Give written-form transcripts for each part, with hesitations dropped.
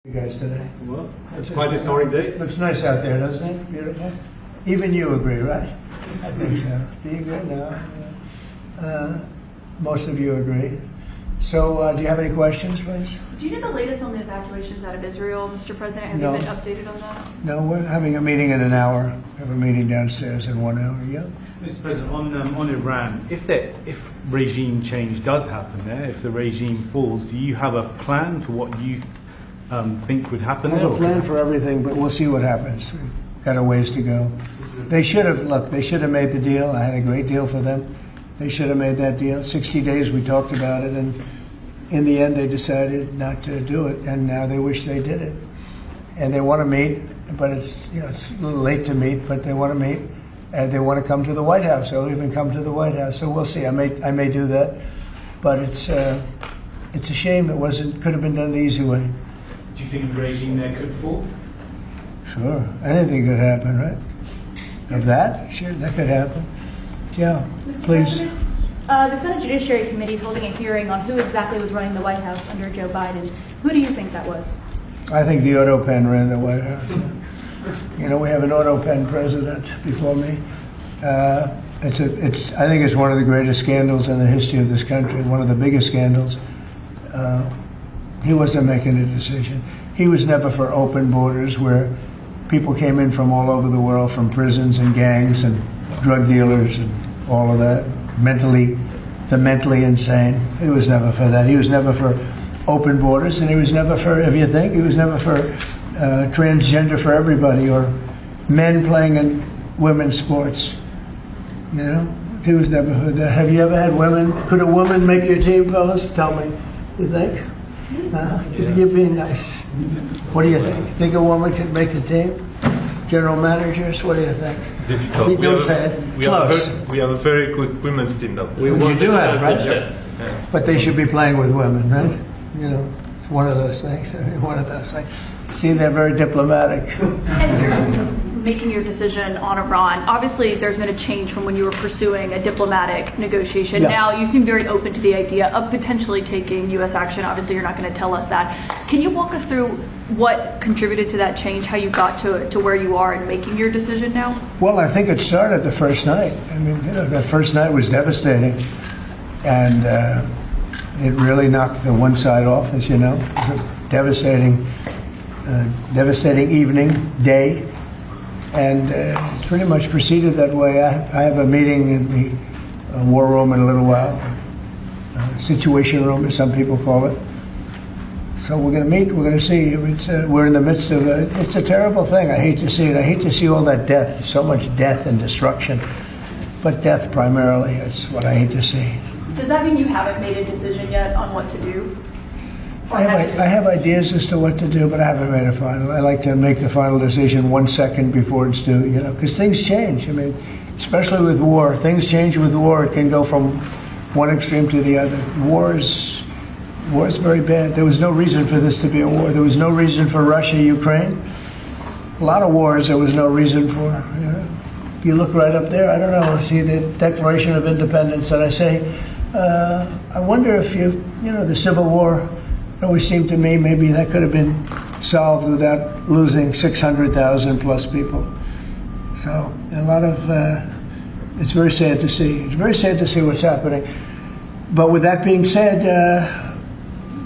You guys today? Well, it's quite a historic day. Looks nice out there, doesn't it? Beautiful. Even you agree, right? I think so. Do you agree? No. Most of you agree. So, do you have any questions, please? Do you know the latest on the evacuations out of Israel, Mr. President? Have you been updated on that? No, we're having a meeting in an hour. We have a meeting downstairs in 1 hour. Yeah. Mr. President, on Iran, if regime change does happen there, if the regime falls, do you have a plan for what you think would happen there? I have a plan for everything, but we'll see what happens. We've got a ways to go. They should have made the deal. I had a great deal for them. They should have made that deal. 60 days we talked about it, and in the end they decided not to do it, and now they wish they did it. And they want to meet, but it's a little late to meet, but they want to meet, and they want to come to the White House. They'll even come to the White House. So we'll see. I may do that, but it's a shame it could have been done the easy way. Do you think the regime there could fall? Sure. Anything could happen, right? Of that? Sure, that could happen. Yeah, Mr. please. President, the Senate Judiciary Committee is holding a hearing on who exactly was running the White House under Joe Biden. Who do you think that was? I think the auto pen ran the White House. We have an auto pen president before me. I think it's one of the greatest scandals in the history of this country, one of the biggest scandals. He wasn't making a decision. He was never for open borders where people came in from all over the world, from prisons and gangs and drug dealers and all of that, the mentally insane. He was never for that. He was never for open borders, and he was never for, he was never for transgender for everybody, or men playing in women's sports. He was never for that. Have you ever had women? Could a woman make your team, fellas? Tell me. You think? You're being nice. What do you think? Think a woman could make the team? General managers, what do you think? Difficult. We have a very good women's team, though. You do have, right? Yeah. But they should be playing with women, right? It's one of those things. One of those things. See, they're very diplomatic. As you're making your decision on Iran, obviously there's been a change from when you were pursuing a diplomatic negotiation. Yeah. Now you seem very open to the idea of potentially taking U.S. action. Obviously you're not going to tell us that. Can you walk us through what contributed to that change, how you got to where you are in making your decision now? Well, I think it started the first night. That first night was devastating. And it really knocked the one side off, as you know. It was a devastating evening, day. And it's pretty much proceeded that way. I have a meeting in the war room in a little while, situation room, as some people call it. So we're going to meet. We're going to see. We're in the midst of it's a terrible thing. I hate to see it. I hate to see all that death, so much death and destruction. But death primarily is what I hate to see. Does that mean you haven't made a decision yet on what to do? I have ideas as to what to do, but I haven't made a final. I like to make the final decision 1 second before it's due, because things change. Especially with war. Things change with war. It can go from one extreme to the other. War is very bad. There was no reason for this to be a war. There was no reason for Russia, Ukraine. A lot of wars there was no reason for. You look right up there, I don't know, see the Declaration of Independence, and I say, I wonder if the Civil War, it always seemed to me maybe that could have been solved without losing 600,000 plus people. So a lot of, it's very sad to see. It's very sad to see what's happening. But with that being said,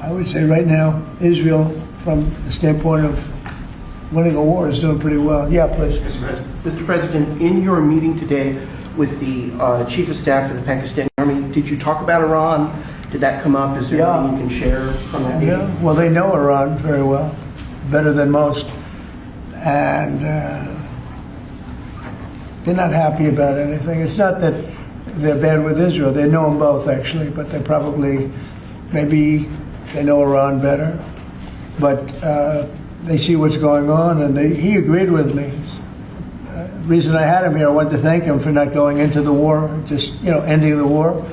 I would say right now, Israel, from the standpoint of winning a war, is doing pretty well. Yeah, please. Mr. President, in your meeting today with the Chief of Staff of the Pakistani Army, did you talk about Iran? Did that come up? Is there anything you can share from that meeting? Yeah, well, they know Iran very well, better than most. And they're not happy about anything. It's not that they're bad with Israel. They know them both, actually, but they probably, maybe they know Iran better. But they see what's going on, and he agreed with me. The reason I had him here, I wanted to thank him for not going into the war, just, ending the war.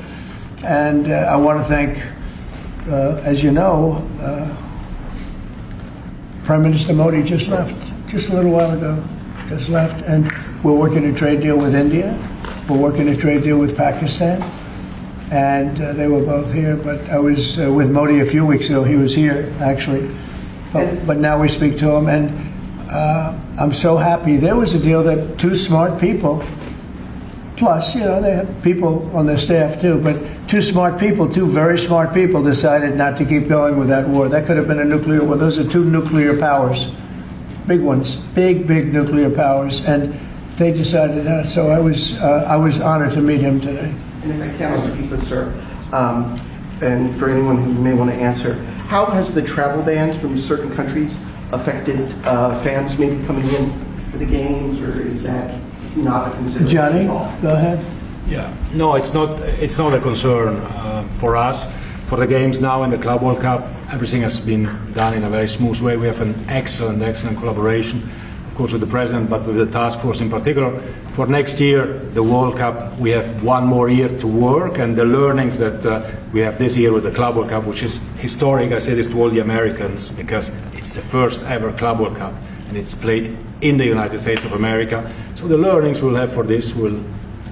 And I want to thank, as you know, Prime Minister Modi just left, just a little while ago, just left. And we're working a trade deal with India. We're working a trade deal with Pakistan. And they were both here. But I was with Modi a few weeks ago. He was here, actually. But now we speak to them, and I'm so happy. There was a deal that two smart people, plus, they had people on their staff too, but two very smart people decided not to keep going with that war. That could have been a nuclear war. Those are two nuclear powers, big ones, big nuclear powers, and they decided not. So I was honored to meet him today. And if I can, Mr. Keefe, sir, and for anyone who may want to answer, how has the travel bans from certain countries affected fans maybe coming in for the games, or is that not a consideration? Johnny, at all? go ahead. Yeah, no, it's not a concern for us. For the games now in the Club World Cup, everything has been done in a very smooth way. We have an excellent collaboration, of course, with the president, but with the task force in particular. For next year, the World Cup, we have one more year to work, and the learnings that we have this year with the Club World Cup, which is historic, I say this to all the Americans, because it's the first ever Club World Cup, and it's played in the United States of America. So the learnings we'll have for this will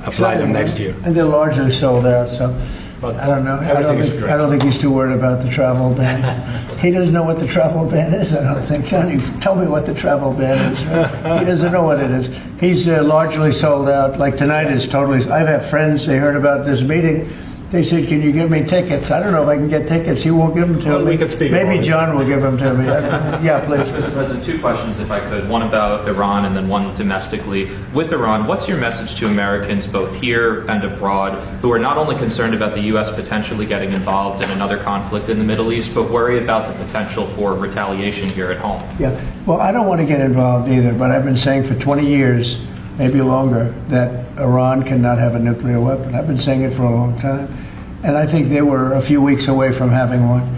apply them next year. And they're largely sold out, so But I don't know. I don't think he's too worried about the travel ban. He doesn't know what the travel ban is, I don't think. Johnny, tell me what the travel ban is. He doesn't know what it is. He's largely sold out. Like tonight is totally. I have friends, they heard about this meeting. They said, can you give me tickets? I don't know if I can get tickets. He won't give them to me. We can speak Maybe about it. John will give them to me. Yeah, please. Mr. President, two questions, if I could. One about Iran and then one domestically. With Iran, what's your message to Americans, both here and abroad, who are not only concerned about the U.S. potentially getting involved in another conflict in the Middle East, but worry about the potential for retaliation here at home? Yeah. Well, I don't want to get involved either, but I've been saying for 20 years, maybe longer, that Iran cannot have a nuclear weapon. I've been saying it for a long time. And I think they were a few weeks away from having one.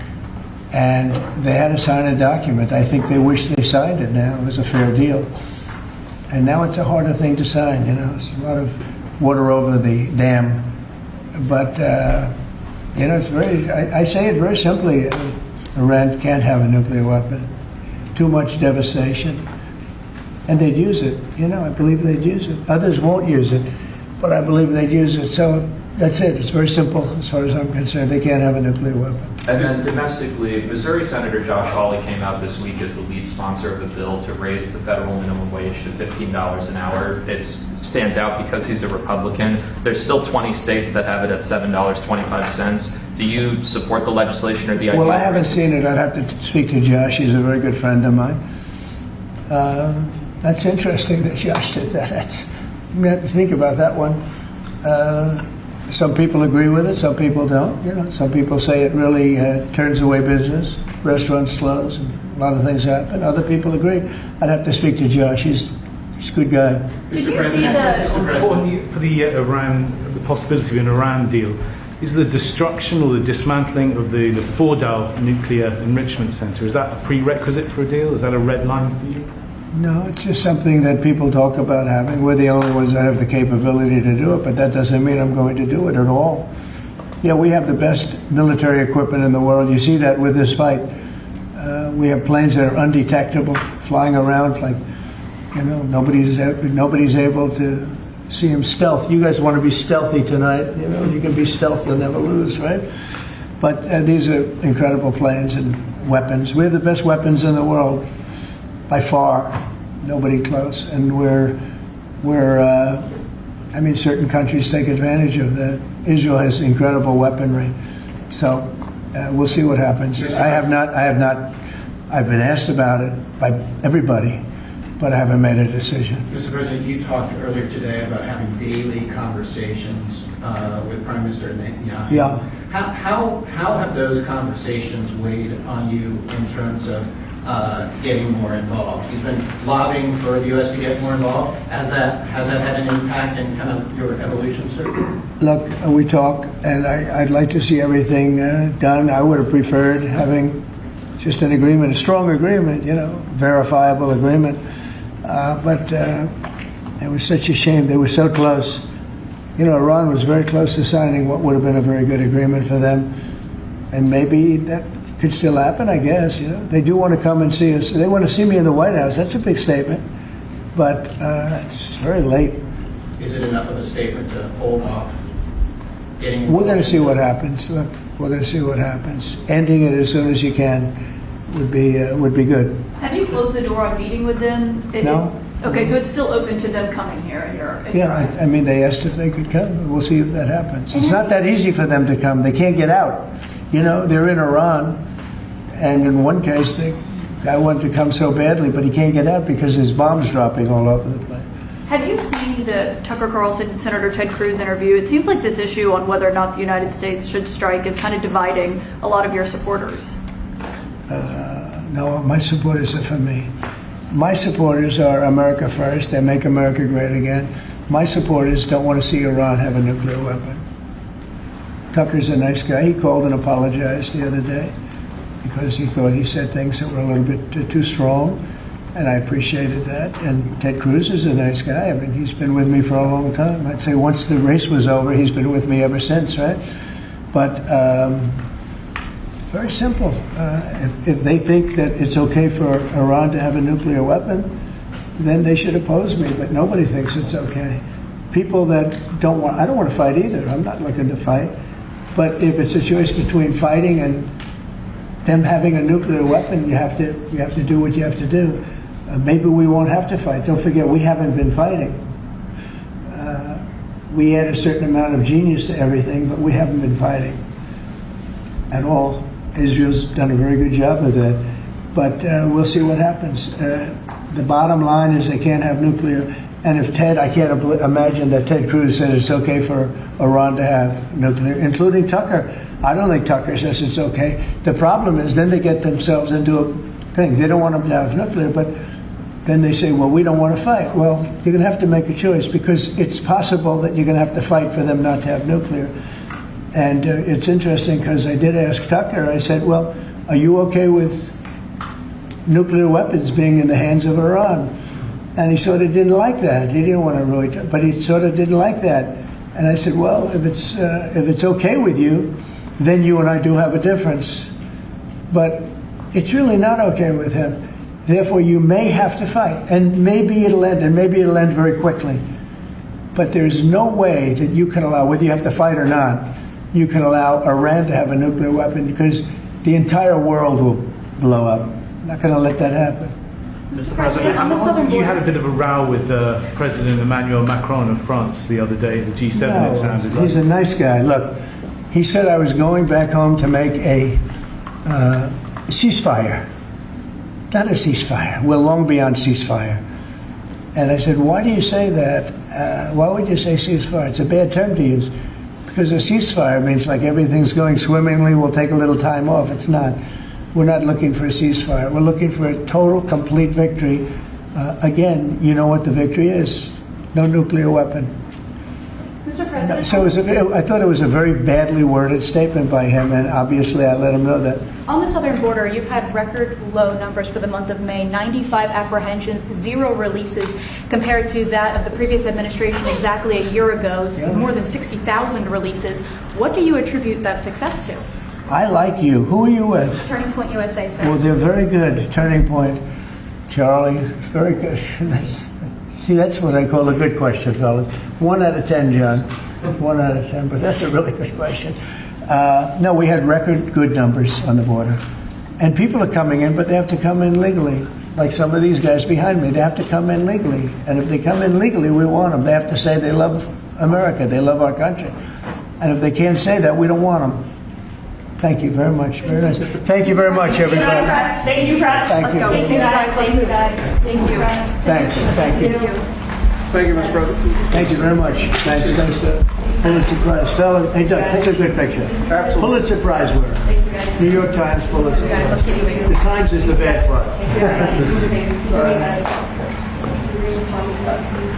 And they had to sign a document. I think they wish they signed it now. It was a fair deal. And now it's a harder thing to sign, It's a lot of water over the dam. But, it's very, I say it very simply. Iran can't have a nuclear weapon. Too much devastation. And they'd use it. I believe they'd use it. Others won't use it, but I believe they'd use it. So that's it. It's very simple as far as I'm concerned. They can't have a nuclear weapon. And then domestically, Missouri Senator Josh Hawley came out this week as the lead sponsor of a bill to raise the federal minimum wage to $15 an hour. It stands out because he's a Republican. There's still 20 states that have it at $7.25. Do you support the legislation or the idea? Well, I haven't seen it. I'd have to speak to Josh. He's a very good friend of mine. That's interesting that Josh did that. I'm going to have to think about that one. Some people agree with it, some people don't. Some people say it really turns away business, restaurants close, and a lot of things happen. Other people agree. I'd have to speak to Josh. He's a good guy. Did you see that? For the Iran, the possibility of an Iran deal, is the destruction or the dismantling of the Fordow nuclear enrichment center, is that a prerequisite for a deal? Is that a red line for you? No, it's just something that people talk about having. We're the only ones that have the capability to do it, but that doesn't mean I'm going to do it at all. Yeah, we have the best military equipment in the world. You see that with this fight. We have planes that are undetectable, flying around like, nobody's able to see them stealth. You guys want to be stealthy tonight. You can be stealth, you'll never lose, right? But these are incredible planes and weapons. We have the best weapons in the world. By far, nobody close, and certain countries take advantage of that. Israel has incredible weaponry, so we'll see what happens. I've been asked about it by everybody, but I haven't made a decision. Mr. President, you talked earlier today about having daily conversations with Prime Minister Netanyahu. Yeah. How have those conversations weighed on you in terms of getting more involved? He's been lobbying for the U.S. to get more involved. Has that had an impact in kind of your evolution, sir? Look, we talk, and I'd like to see everything done. I would have preferred having just an agreement, a strong agreement, verifiable agreement. But it was such a shame. They were so close. Iran was very close to signing what would have been a very good agreement for them. And maybe that could still happen, I guess. They do want to come and see us. They want to see me in the White House. That's a big statement. But it's very late. Is it enough of a statement to hold off getting? We're going to see what happens. Look, we're going to see what happens. Ending it as soon as you can. would be good. Have you closed the door on meeting with them? No. Okay, so it's still open to them coming here in your eyes. I mean, they asked if they could come. We'll see if that happens. It's not that easy for them to come. They can't get out. You know, they're in Iran, and in one case, the guy wanted to come so badly, but he can't get out because there's bombs dropping all over the place. Have you seen the Tucker Carlson and Senator Ted Cruz interview? It seems like this issue on whether or not the United States should strike is kind of dividing a lot of your supporters. No, my supporters are for me. My supporters are America first. They make America great again. My supporters don't want to see Iran have a nuclear weapon. Tucker's a nice guy. He called and apologized the other day because he thought he said things that were a little bit too strong, and I appreciated that. And Ted Cruz is a nice guy. I mean, he's been with me for a long time. I'd say once the race was over, he's been with me ever since, right? But very simple. If they think that it's okay for Iran to have a nuclear weapon, then they should oppose me, but nobody thinks it's okay. People that don't want, I don't want to fight either. I'm not looking to fight. But if it's a choice between fighting and them having a nuclear weapon, you have to do what you have to do. Maybe we won't have to fight. Don't forget, we haven't been fighting. We add a certain amount of genius to everything, but we haven't been fighting at all. Israel's done a very good job of that. But we'll see what happens. The bottom line is they can't have nuclear. And if Ted, I can't imagine that Ted Cruz said it's okay for Iran to have nuclear, including Tucker. I don't think Tucker says it's okay. The problem is then they get themselves into a thing. They don't want them to have nuclear, but then they say, well, we don't want to fight. Well, you're going to have to make a choice because it's possible that you're going to have to fight for them not to have nuclear. And it's interesting because I did ask Tucker, I said, well, are you okay with nuclear weapons being in the hands of Iran? And he sort of didn't like that. He didn't want to really, but he sort of didn't like that. And I said, well, if it's okay with you, then you and I do have a difference. But it's really not okay with him. Therefore, you may have to fight, and maybe it'll end, and maybe it'll end very quickly. But there's no way that you can allow, whether you have to fight or not, you can allow Iran to have a nuclear weapon because the entire world will blow up. I'm not going to let that happen. Mr. President, you had a bit of a row with President Emmanuel Macron of France the other day at the G7, no, it sounded like. He's a nice guy. Look, he said I was going back home to make a ceasefire. Not a ceasefire. We're long beyond ceasefire. And I said, why do you say that? Why would you say ceasefire? It's a bad term to use. Because a ceasefire means like everything's going swimmingly, we'll take a little time off. It's not. We're not looking for a ceasefire. We're looking for a total, complete victory. Again, you know what the victory is. No nuclear weapon. Mr. President. So I thought it was a very badly worded statement by him, and obviously I let him know that. On the southern border, you've had record low numbers for the month of May, 95 apprehensions, 0 releases, compared to that of the previous administration exactly a year ago, more than 60,000 releases. What do you attribute that success to? I like you. Who are you with? Turning Point USA, sir. Well, they're very good. Turning Point, Charlie, very good. That's what I call a good question, fellas. 1 out of 10, John. 1 out of 10, but that's a really good question. No, we had record good numbers on the border. And people are coming in, but they have to come in legally. Like some of these guys behind me, they have to come in legally. And if they come in legally, we want them. They have to say they love America, they love our country. And if they can't say that, we don't want them. Thank you very much. Very nice. Thank you very much, everybody. Thank you, press. Thank you. Thank you, guys. Thank you, guys. Thank you. Thanks. Thank you. Thank you, Mr. President. Thank you very much. Thanks. Thanks to Pulitzer Prize. Fella, hey, Doug, take a good picture. Absolutely. Pulitzer Prize winner. Thank you, guys. New York Times Pulitzer Prize. The Times is the bad part. Thank you, guys.